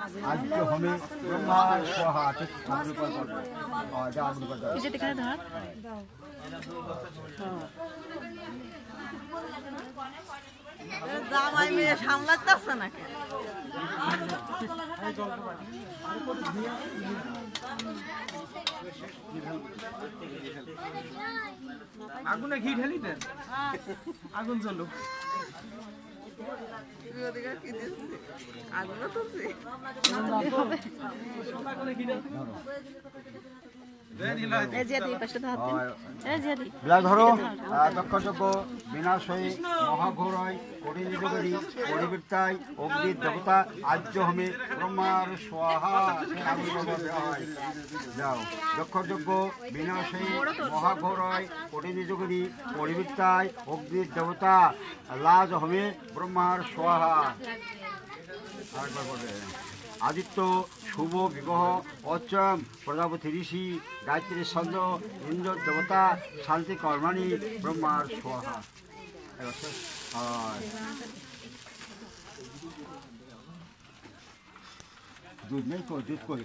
আজকে হবে ব্রহ্মা সোহা ঠিক আগুন করবে যা আগুন করবে এই যে এখানে ধর জামাই মেয়ে সামলাতেছে না আগুনে ঘি ঢেলি দেন আগুন জ্বলুক আগুনও তুলছি ধরো দক্ষযজ্ঞ বিনাশয়ী মহাঘোরয় পরিনিযোগরী পরিবৃত্তায় অগ্নির দেবতা আর্য হোমে ব্রহ্মার সোহা যাও দক্ষযজ্ঞ বিনাশয়ী মহাঘোরয় পরিনিযোগরী পরিবৃত্তায় অগ্নির দেবতা লাজ হোমে ব্রহ্মার সোহা আরেকবার বলে আদিত্য শুভ বিবাহ অচম প্রজাপতি ঋষি গায়ত্রী ছন্দ ইন্দ্র দেবতা শান্তি কর্মাণী ব্রহ্মার সোহা দুধ নেই তো দুধ কই